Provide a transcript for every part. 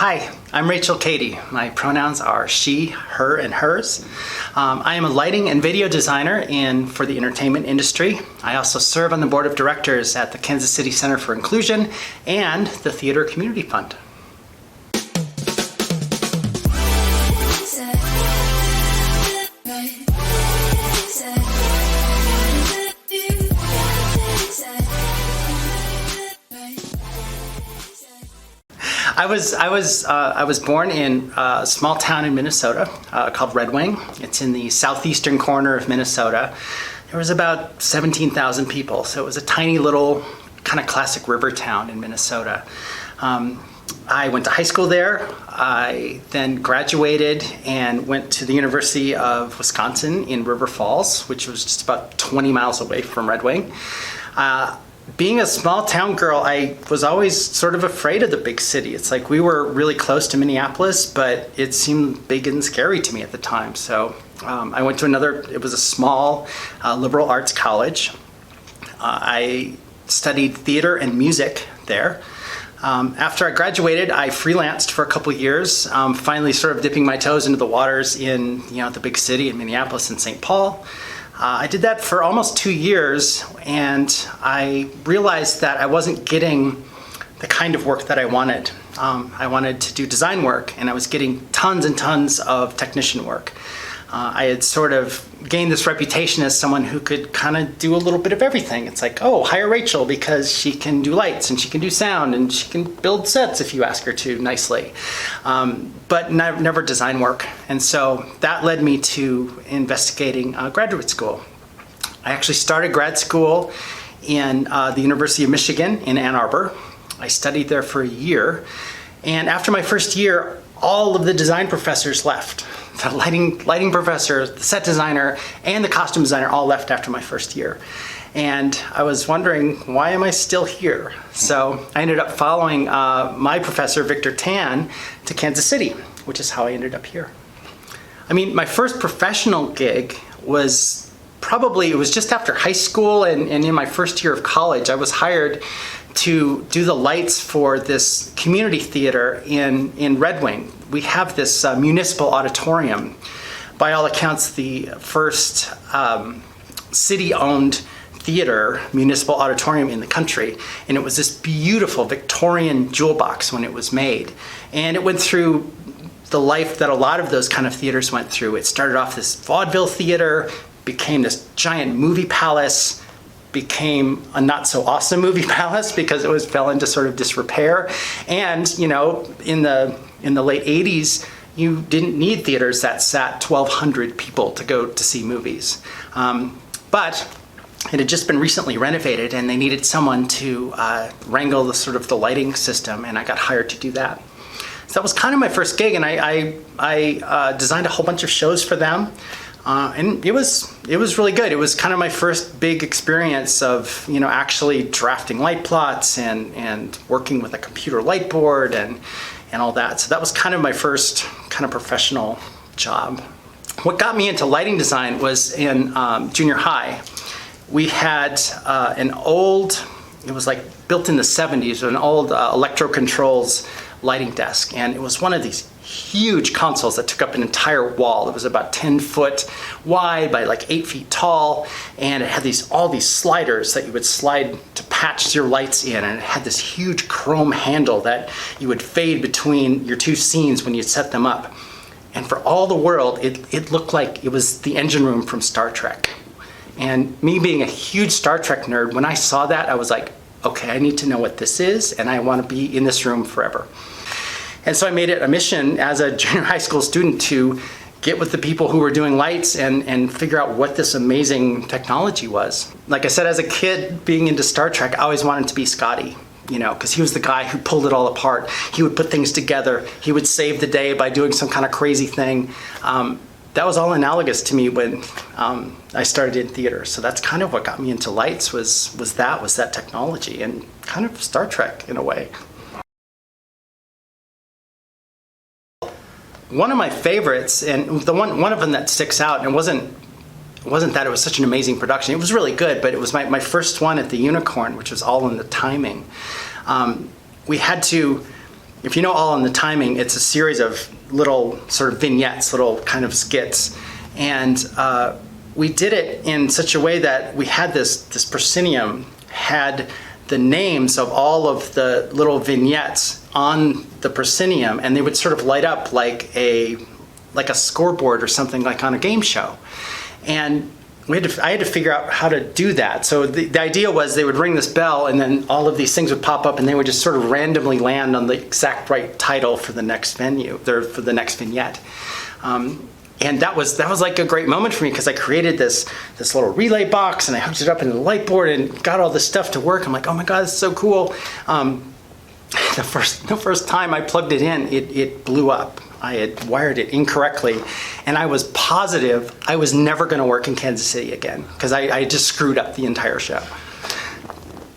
Hi, I'm Rachael Cady. My pronouns are she, her, and hers. I am a lighting and video designer for the entertainment industry. I also serve on the board of directors at the Kansas City Center for Inclusion and the Theater Community Fund. I was born in a small town in Minnesota called Red Wing. It's in the southeastern corner of Minnesota. There was about 17,000 people, so it was a tiny little kind of classic river town in Minnesota. I went to high school there. I then graduated and went to the University of Wisconsin in River Falls, which was just about 20 miles away from Red Wing. Being a small town girl, I was always sort of afraid of the big city. It's like we were really close to Minneapolis, but it seemed big and scary to me at the time. So I went to it was a small liberal arts college. I studied theater and music there. After I graduated, I freelanced for a couple years, finally sort of dipping my toes into the waters in the big city in Minneapolis and St. Paul. I did that for almost 2 years, and I realized that I wasn't getting the kind of work that I wanted. I wanted to do design work, and I was getting tons and tons of technician work. I had sort of gained this reputation as someone who could kind of do a little bit of everything. It's like, oh, hire Rachael because she can do lights and she can do sound and she can build sets if you ask her to nicely, but never design work. And so that led me to investigating graduate school. I actually started grad school in the University of Michigan in Ann Arbor. I studied there for a year, and after my first year, all of the design professors left. The lighting professor, the set designer, and the costume designer all left after my first year. And I was wondering, why am I still here? So I ended up following my professor, Victor Tan, to Kansas City, which is how I ended up here. I mean, my first professional gig was it was just after high school and in my first year of college. I was hired to do the lights for this community theater in Red Wing. We have this municipal auditorium, by all accounts the first city-owned theater, municipal auditorium in the country, and it was this beautiful Victorian jewel box when it was made. And it went through the life that a lot of those kind of theaters went through. It started off this vaudeville theater, became this giant movie palace, became a not so awesome movie palace because it fell into sort of disrepair. And in the late 80s, you didn't need theaters that sat 1,200 people to go to see movies. But it had just been recently renovated, and they needed someone to wrangle the lighting system, and I got hired to do that. So that was kind of my first gig, and I designed a whole bunch of shows for them. And it was really good. It was kind of my first big experience of actually drafting light plots and working with a computer light board and all that. So that was kind of my first kind of professional job. What got me into lighting design was in junior high. We had it was like built in the 70s, an old Electro Controls lighting desk, and it was one of these huge consoles that took up an entire wall. It was about 10 foot wide by like 8 feet tall, and it had all these sliders that you would slide to patch your lights in, and it had this huge chrome handle that you would fade between your two scenes when you set them up. And for all the world, it looked like it was the engine room from Star Trek. And me being a huge Star Trek nerd, when I saw that, I was like, okay, I need to know what this is, and I want to be in this room forever. And so I made it a mission as a junior high school student to get with the people who were doing lights and figure out what this amazing technology was. Like I said, as a kid, being into Star Trek, I always wanted to be Scotty, because he was the guy who pulled it all apart. He would put things together. He would save the day by doing some kind of crazy thing. That was all analogous to me when I started in theater. So that's kind of what got me into lights was that technology and kind of Star Trek in a way. One of my favorites, and the one of them that sticks out, and it wasn't that it was such an amazing production. It was really good, but it was my first one at the Unicorn, which was all in the timing. We had to If you know All in the Timing, it's a series of little sort of vignettes, little kind of skits. And we did it in such a way that we had this proscenium had the names of all of the little vignettes on the proscenium, and they would sort of light up like a scoreboard or something, like on a game show. And I had to figure out how to do that. So the idea was they would ring this bell, and then all of these things would pop up, and they would just sort of randomly land on the exact right title for the next for the next vignette. And that was like a great moment for me, because I created this little relay box, and I hooked it up into the light board and got all this stuff to work. I'm like, oh my God, this is so cool. The first time I plugged it in, it blew up. I had wired it incorrectly, and I was positive I was never going to work in Kansas City again, because I just screwed up the entire show.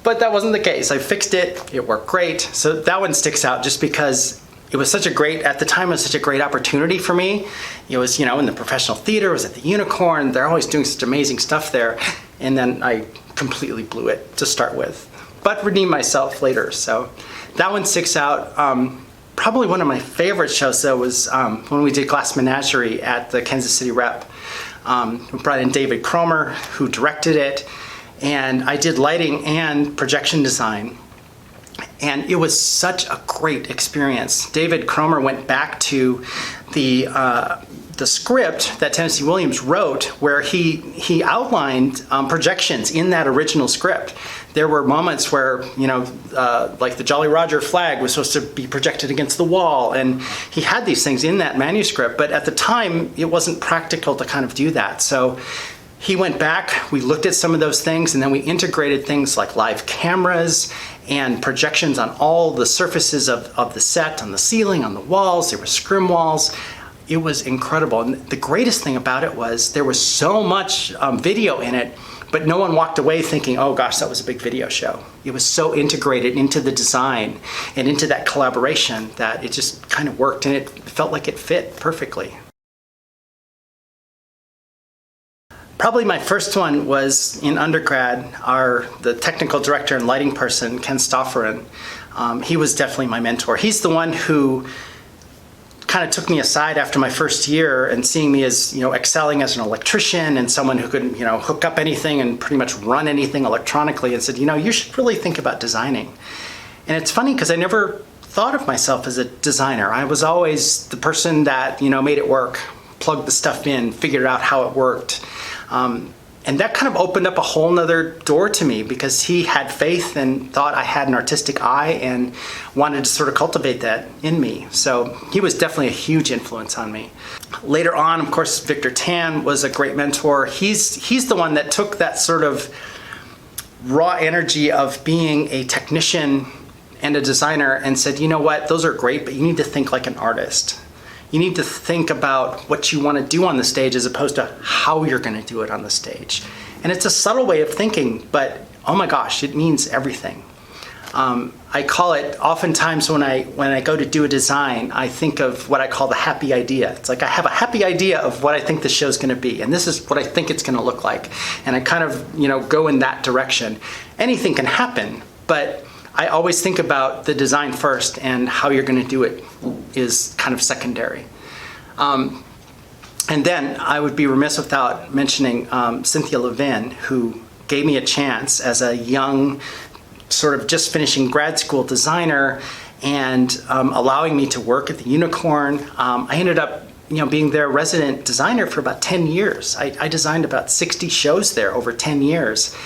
But that wasn't the case. I fixed it. It worked great. So that one sticks out just because it was such a great opportunity for me. It was, in the professional theater, it was at the Unicorn. They're always doing such amazing stuff there. And then I completely blew it to start with, but redeemed myself later. So that one sticks out. Probably one of my favorite shows, though, was when we did Glass Menagerie at the Kansas City Rep. We brought in David Cromer, who directed it, and I did lighting and projection design. And it was such a great experience. David Cromer went back to the script that Tennessee Williams wrote, where he outlined projections in that original script. There were moments where, like the Jolly Roger flag was supposed to be projected against the wall, and he had these things in that manuscript, but at the time it wasn't practical to kind of do that. So he went back, we looked at some of those things, and then we integrated things like live cameras and projections on all the surfaces of the set, on the ceiling, on the walls. There were scrim walls. It was incredible. And the greatest thing about it was there was so much video in it, but no one walked away thinking, oh gosh, that was a big video show. It was so integrated into the design and into that collaboration that it just kind of worked, and it felt like it fit perfectly. Probably my first one was in undergrad. The technical director and lighting person, Ken Stofferin, he was definitely my mentor. He's the one who kind of took me aside after my first year, and seeing me as, excelling as an electrician and someone who could, hook up anything and pretty much run anything electronically, and said, you should really think about designing. And it's funny because I never thought of myself as a designer. I was always the person that, made it work, plugged the stuff in, figured out how it worked. And that kind of opened up a whole nother door to me, because he had faith and thought I had an artistic eye and wanted to sort of cultivate that in me. So he was definitely a huge influence on me. Later on, of course, Victor Tan was a great mentor. He's the one that took that sort of raw energy of being a technician and a designer and said, you know what, those are great, but you need to think like an artist. You need to think about what you want to do on the stage as opposed to how you're going to do it on the stage. And it's a subtle way of thinking, but oh my gosh, it means everything. I call it, oftentimes when I go to do a design, I think of what I call the happy idea. It's like I have a happy idea of what I think the show's going to be, and this is what I think it's going to look like. And I kind of, go in that direction. Anything can happen, but I always think about the design first, and how you're going to do it is kind of secondary. And then I would be remiss without mentioning Cynthia Levin, who gave me a chance as a young, sort of just finishing grad school designer, and allowing me to work at the Unicorn. I ended up being their resident designer for about 10 years. I designed about 60 shows there over 10 years.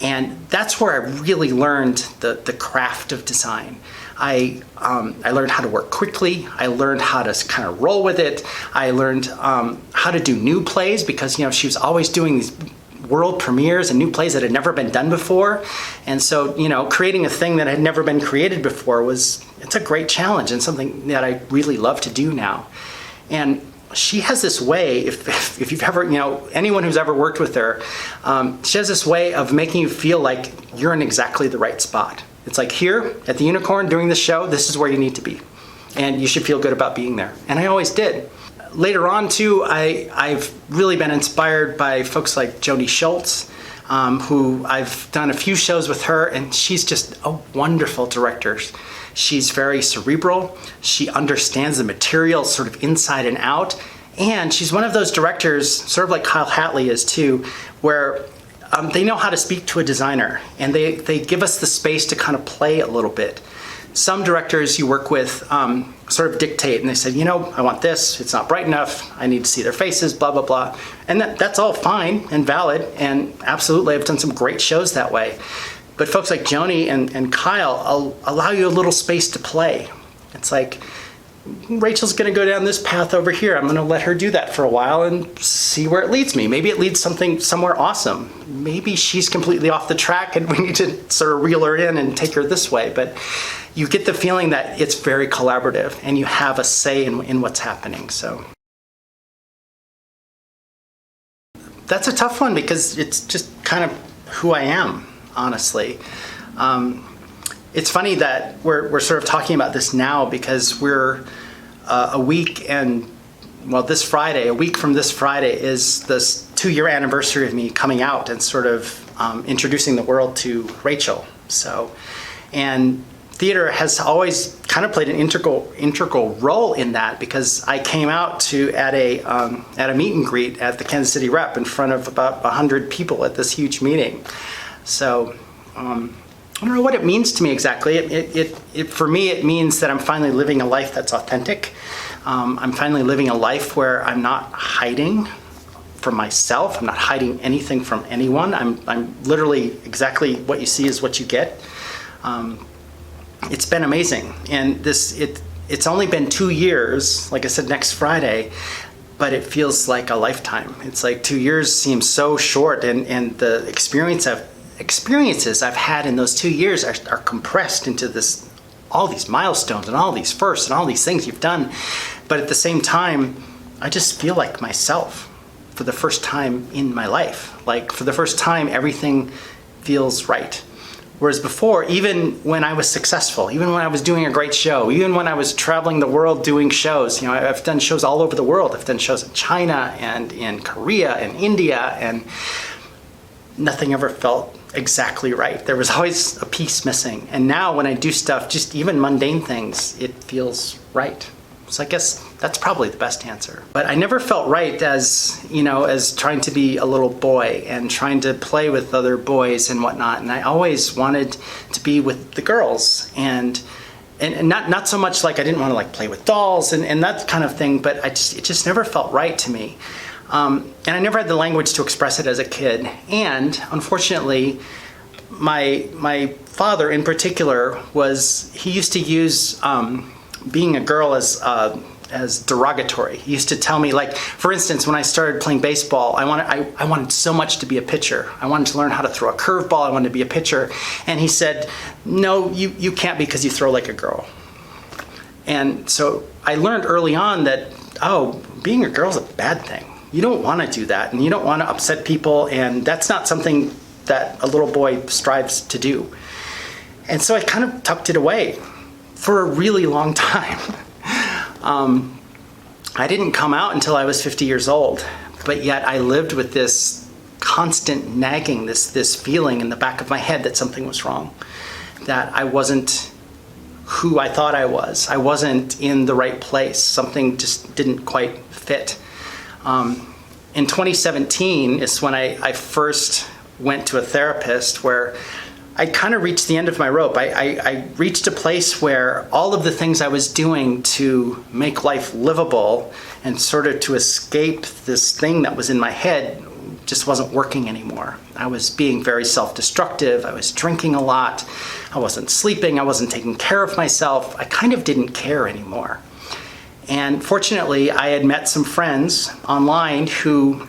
And that's where I really learned the craft of design. I learned how to work quickly. I learned how to kind of roll with it. I learned how to do new plays, because she was always doing these world premieres and new plays that had never been done before. And so, creating a thing that had never been created before it's a great challenge, and something that I really love to do now. And she has this way, if you've ever, anyone who's ever worked with her, she has this way of making you feel like you're in exactly the right spot. It's like, here at the Unicorn doing this show, this is where you need to be. And you should feel good about being there. And I always did. Later on too, I've really been inspired by folks like Joni Schultz, who I've done a few shows with her, and she's just a wonderful director. She's very cerebral. She understands the material sort of inside and out. And she's one of those directors, sort of like Kyle Hatley is too, where they know how to speak to a designer, and they give us the space to kind of play a little bit. Some directors you work with sort of dictate, and they say, you know, I want this, it's not bright enough, I need to see their faces, blah, blah, blah. And that's all fine and valid, and absolutely, I've done some great shows that way. But folks like Joni and Kyle allow you a little space to play. It's like, Rachel's gonna go down this path over here. I'm gonna let her do that for a while and see where it leads me. Maybe it leads somewhere awesome. Maybe she's completely off the track and we need to sort of reel her in and take her this way. But you get the feeling that it's very collaborative and you have a say in what's happening. So that's a tough one because it's just kind of who I am, honestly. It's funny that we're sort of talking about this now because we're a week from this Friday is this 2-year anniversary of me coming out and sort of introducing the world to Rachael. So, and theater has always kind of played an integral role in that because I came out at a meet and greet at the Kansas City Rep in front of about 100 people at this huge meeting. So. I don't know what it means to me exactly. For me, it means that I'm finally living a life that's authentic. I'm finally living a life where I'm not hiding from myself. I'm not hiding anything from anyone. I'm literally exactly what you see is what you get. It's been amazing, and it's only been 2 years. Like I said, next Friday. But it feels like a lifetime. It's like 2 years seems so short, and the experiences I've had in those 2 years are compressed into all these milestones and all these firsts and all these things you've done. But at the same time, I just feel like myself for the first time in my life. Like for the first time, everything feels right. Whereas before, even when I was successful, even when I was doing a great show, even when I was traveling the world doing shows, I've done shows all over the world. I've done shows in China and in Korea and India, and nothing ever felt exactly right. There was always a piece missing. And now when I do stuff, just even mundane things, it feels right. So I guess that's probably the best answer. But I never felt right as trying to be a little boy and trying to play with other boys and whatnot. And I always wanted to be with the girls and not so much like I didn't want to play with dolls and that kind of thing, but it just never felt right to me. And I never had the language to express it as a kid. And unfortunately, my father in particular he used to use being a girl as derogatory. He used to tell me, for instance, when I started playing baseball, I wanted so much to be a pitcher. I wanted to learn how to throw a curveball. I wanted to be a pitcher. And he said, no, you can't because you throw like a girl. And so I learned early on that, being a girl is a bad thing. You don't want to do that, and you don't want to upset people, and that's not something that a little boy strives to do. And so I kind of tucked it away for a really long time. I didn't come out until I was 50 years old, but yet I lived with this constant nagging, this feeling in the back of my head that something was wrong, that I wasn't who I thought I was. I wasn't in the right place. Something just didn't quite fit. In 2017 is when I first went to a therapist where I kind of reached the end of my rope. I reached a place where all of the things I was doing to make life livable and sort of to escape this thing that was in my head just wasn't working anymore. I was being very self-destructive. I was drinking a lot. I wasn't sleeping. I wasn't taking care of myself. I kind of didn't care anymore. And fortunately, I had met some friends online who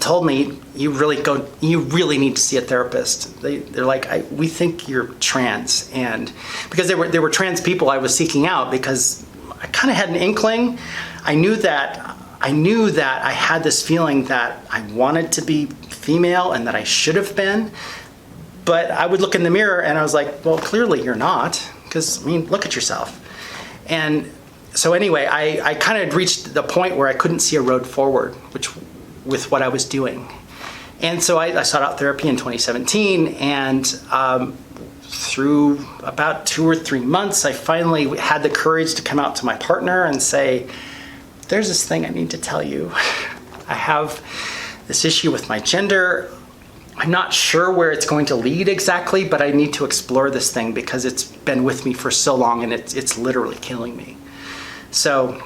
told me, you really need to see a therapist. They're like, we think you're trans. And because they were trans people I was seeking out, because I kind of had an inkling. I knew that I had this feeling that I wanted to be female and that I should have been. But I would look in the mirror and I was like, well, clearly you're not, because look at yourself. And so anyway, I kind of reached the point where I couldn't see a road forward, with what I was doing. And so I sought out therapy in 2017, and through about 2 or 3 months, I finally had the courage to come out to my partner and say, there's this thing I need to tell you. I have this issue with my gender. I'm not sure where it's going to lead exactly, but I need to explore this thing because it's been with me for so long and it's literally killing me. So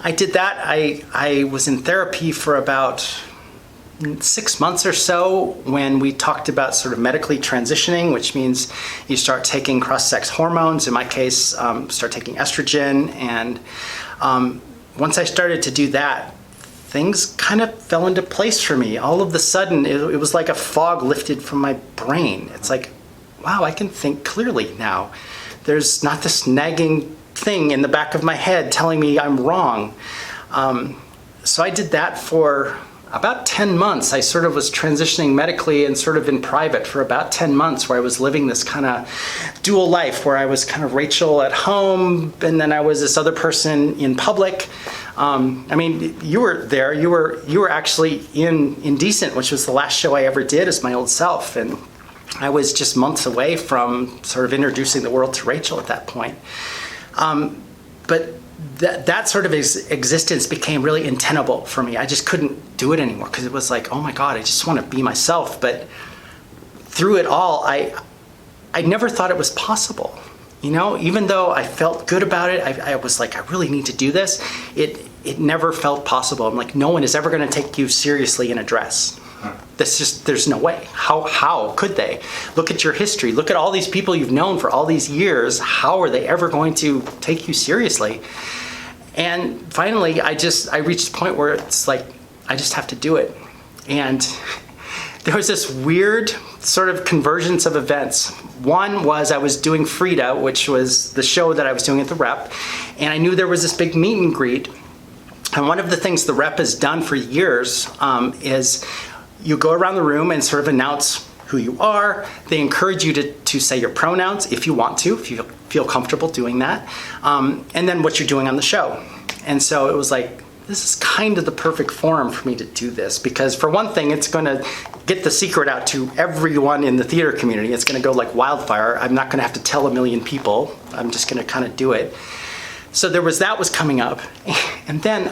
I did that. I was in therapy for about 6 months or so when we talked about sort of medically transitioning, which means you start taking cross-sex hormones. In my case, start taking estrogen. And once I started to do that, things kind of fell into place for me. All of a sudden, it was like a fog lifted from my brain. It's like, wow, I can think clearly now. There's not this nagging thing in the back of my head telling me I'm wrong. So I did that for about 10 months. I sort of was transitioning medically and sort of in private for about 10 months where I was living this kind of dual life where I was kind of Rachael at home and then I was this other person in public. I mean, you were there. You were actually in Indecent, which was the last show I ever did as my old self. And I was just months away from sort of introducing the world to Rachael at that point. But that sort of existence became really untenable for me. I just couldn't do it anymore because it was like, oh my God, I just want to be myself. But through it all, I never thought it was possible. You know, even though I felt good about it, I was like, I really need to do this. It never felt possible. I'm like, no one is ever going to take you seriously in a dress. There's no way. How could they? Look at your history. Look at all these people you've known for all these years. How are they ever going to take you seriously? And finally, I reached a point where it's like, I just have to do it. And there was this weird sort of convergence of events. One was I was doing Frida, which was the show that I was doing at the Rep, and I knew there was this big meet and greet. And one of the things the Rep has done for years is you go around the room and sort of announce who you are. They encourage you to say your pronouns if you want to, if you feel comfortable doing that, and then what you're doing on the show. And so it was like, this is kind of the perfect forum for me to do this because for one thing, it's going to get the secret out to everyone in the theater community. It's going to go like wildfire. I'm not going to have to tell a million people. I'm just going to kind of do it. So that was coming up. And then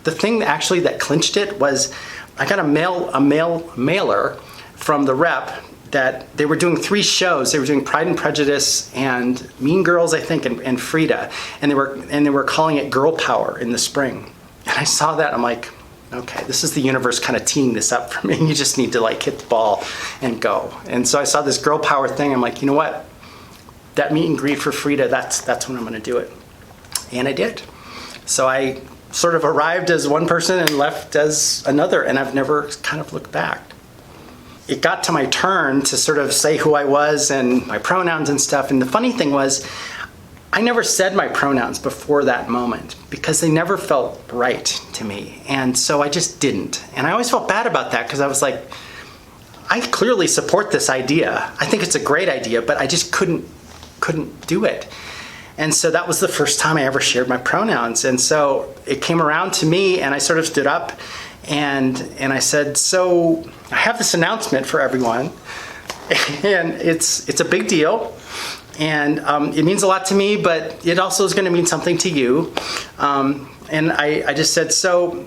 the thing actually that clinched it was I got a mailer from the Rep that they were doing 3 shows. They were doing Pride and Prejudice and Mean Girls, I think, and Frida. And they were calling it Girl Power in the spring. And I saw that, I'm like, okay, this is the universe kind of teeing this up for me. You just need to like hit the ball and go. And so I saw this Girl Power thing. I'm like, you know what? That meet and greet for Frida, that's when I'm going to do it. And I did. So I sort of arrived as one person and left as another, and I've never kind of looked back. It got to my turn to sort of say who I was and my pronouns and stuff. And the funny thing was, I never said my pronouns before that moment because they never felt right to me. And so I just didn't. And I always felt bad about that because I was like, I clearly support this idea. I think it's a great idea, but I just couldn't do it. And so that was the first time I ever shared my pronouns. And so it came around to me and I sort of stood up and I said, so I have this announcement for everyone and it's a big deal. And it means a lot to me, but it also is going to mean something to you. And I just said, so,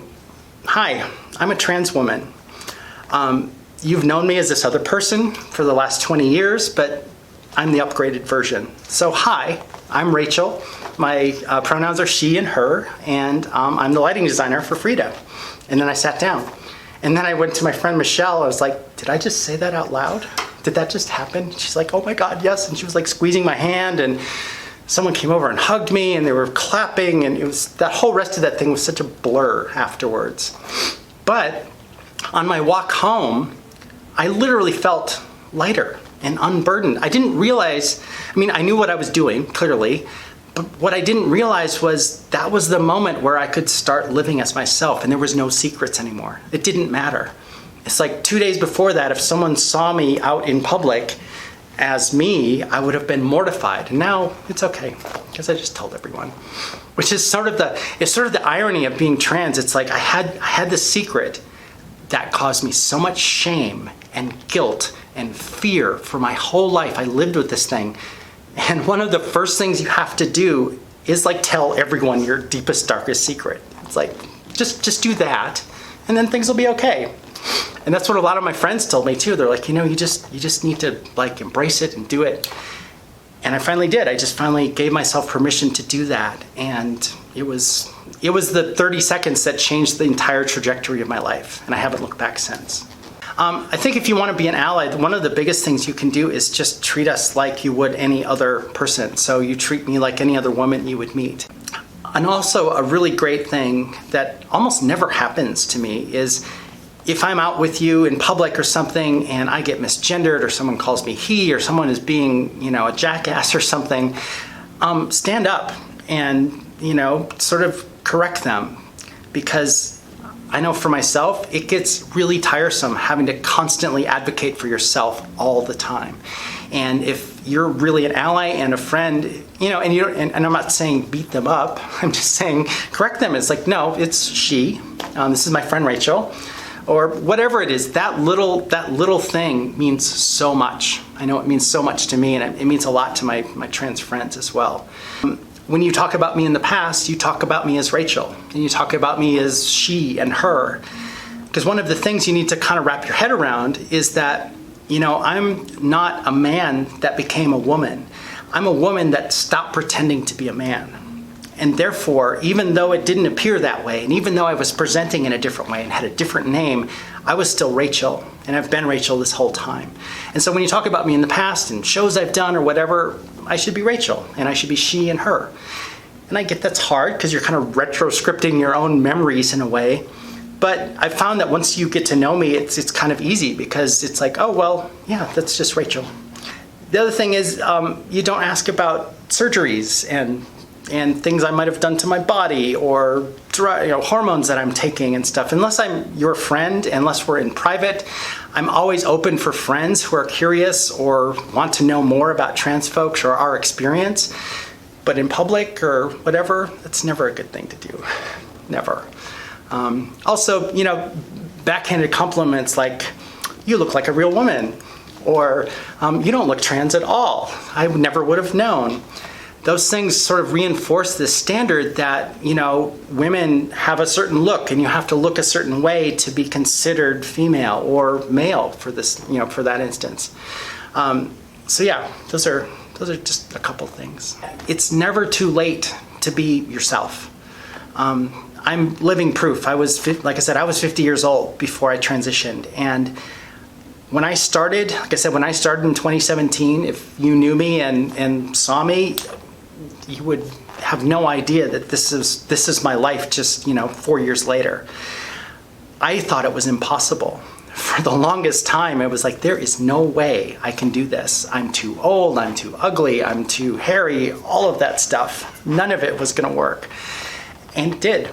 hi, I'm a trans woman. You've known me as this other person for the last 20 years, but I'm the upgraded version. So, hi, I'm Rachael. My pronouns are she and her, and I'm the lighting designer for Frida. And then I sat down. And then I went to my friend Michelle. I was like, did I just say that out loud? Did that just happen? She's like, oh my God, yes. And she was like squeezing my hand and someone came over and hugged me and they were clapping and it was, that whole rest of that thing was such a blur afterwards. But on my walk home, I literally felt lighter and unburdened. I didn't realize, I knew what I was doing, clearly, but what I didn't realize was that was the moment where I could start living as myself and there was no secrets anymore. It didn't matter. It's like 2 days before that, if someone saw me out in public as me, I would have been mortified. And now it's okay, because I just told everyone. Which is sort of the irony of being trans. It's like I had this secret that caused me so much shame and guilt and fear for my whole life. I lived with this thing. And one of the first things you have to do is like tell everyone your deepest, darkest secret. It's like, just do that, and then things will be okay. And that's what a lot of my friends told me too. They're like, you just need to like embrace it and do it. And I finally did. I just finally gave myself permission to do that. And it was the 30 seconds that changed the entire trajectory of my life. And I haven't looked back since. I think if you want to be an ally, one of the biggest things you can do is just treat us like you would any other person. So you treat me like any other woman you would meet. And also a really great thing that almost never happens to me is if I'm out with you in public or something and I get misgendered or someone calls me he or someone is being, a jackass or something, stand up and, sort of correct them. Because I know for myself, it gets really tiresome having to constantly advocate for yourself all the time. And if you're really an ally and a friend, and I'm not saying beat them up, I'm just saying correct them. It's like, no, it's she. This is my friend Rachel. Or whatever it is, that little thing means so much. I know it means so much to me, and it means a lot to my trans friends as well. When you talk about me in the past, you talk about me as Rachel, and you talk about me as she and her. Because one of the things you need to kind of wrap your head around is that, I'm not a man that became a woman. I'm a woman that stopped pretending to be a man. And therefore, even though it didn't appear that way, and even though I was presenting in a different way and had a different name, I was still Rachel, and I've been Rachel this whole time. And so when you talk about me in the past and shows I've done or whatever, I should be Rachel, and I should be she and her. And I get that's hard because you're kind of retro-scripting your own memories in a way. But I found that once you get to know me, it's kind of easy because it's like, oh, well, yeah, that's just Rachel. The other thing is you don't ask about surgeries and things I might have done to my body or hormones that I'm taking and stuff. Unless I'm your friend, unless we're in private, I'm always open for friends who are curious or want to know more about trans folks or our experience. But in public or whatever, that's never a good thing to do. Never. Also, backhanded compliments like, you look like a real woman, or you don't look trans at all. I never would have known. Those things sort of reinforce this standard that, women have a certain look and you have to look a certain way to be considered female or male for this, for that instance. So yeah, those are just a couple things. It's never too late to be yourself. I'm living proof. Like I said, I was 50 years old before I transitioned. And when I started, like I said, when I started in 2017, if you knew me and saw me, you would have no idea that this is my life just 4 years later. I thought it was impossible. For the longest time, it was like, there is no way I can do this. I'm too old, I'm too ugly, I'm too hairy, all of that stuff. None of it was gonna work. And it did.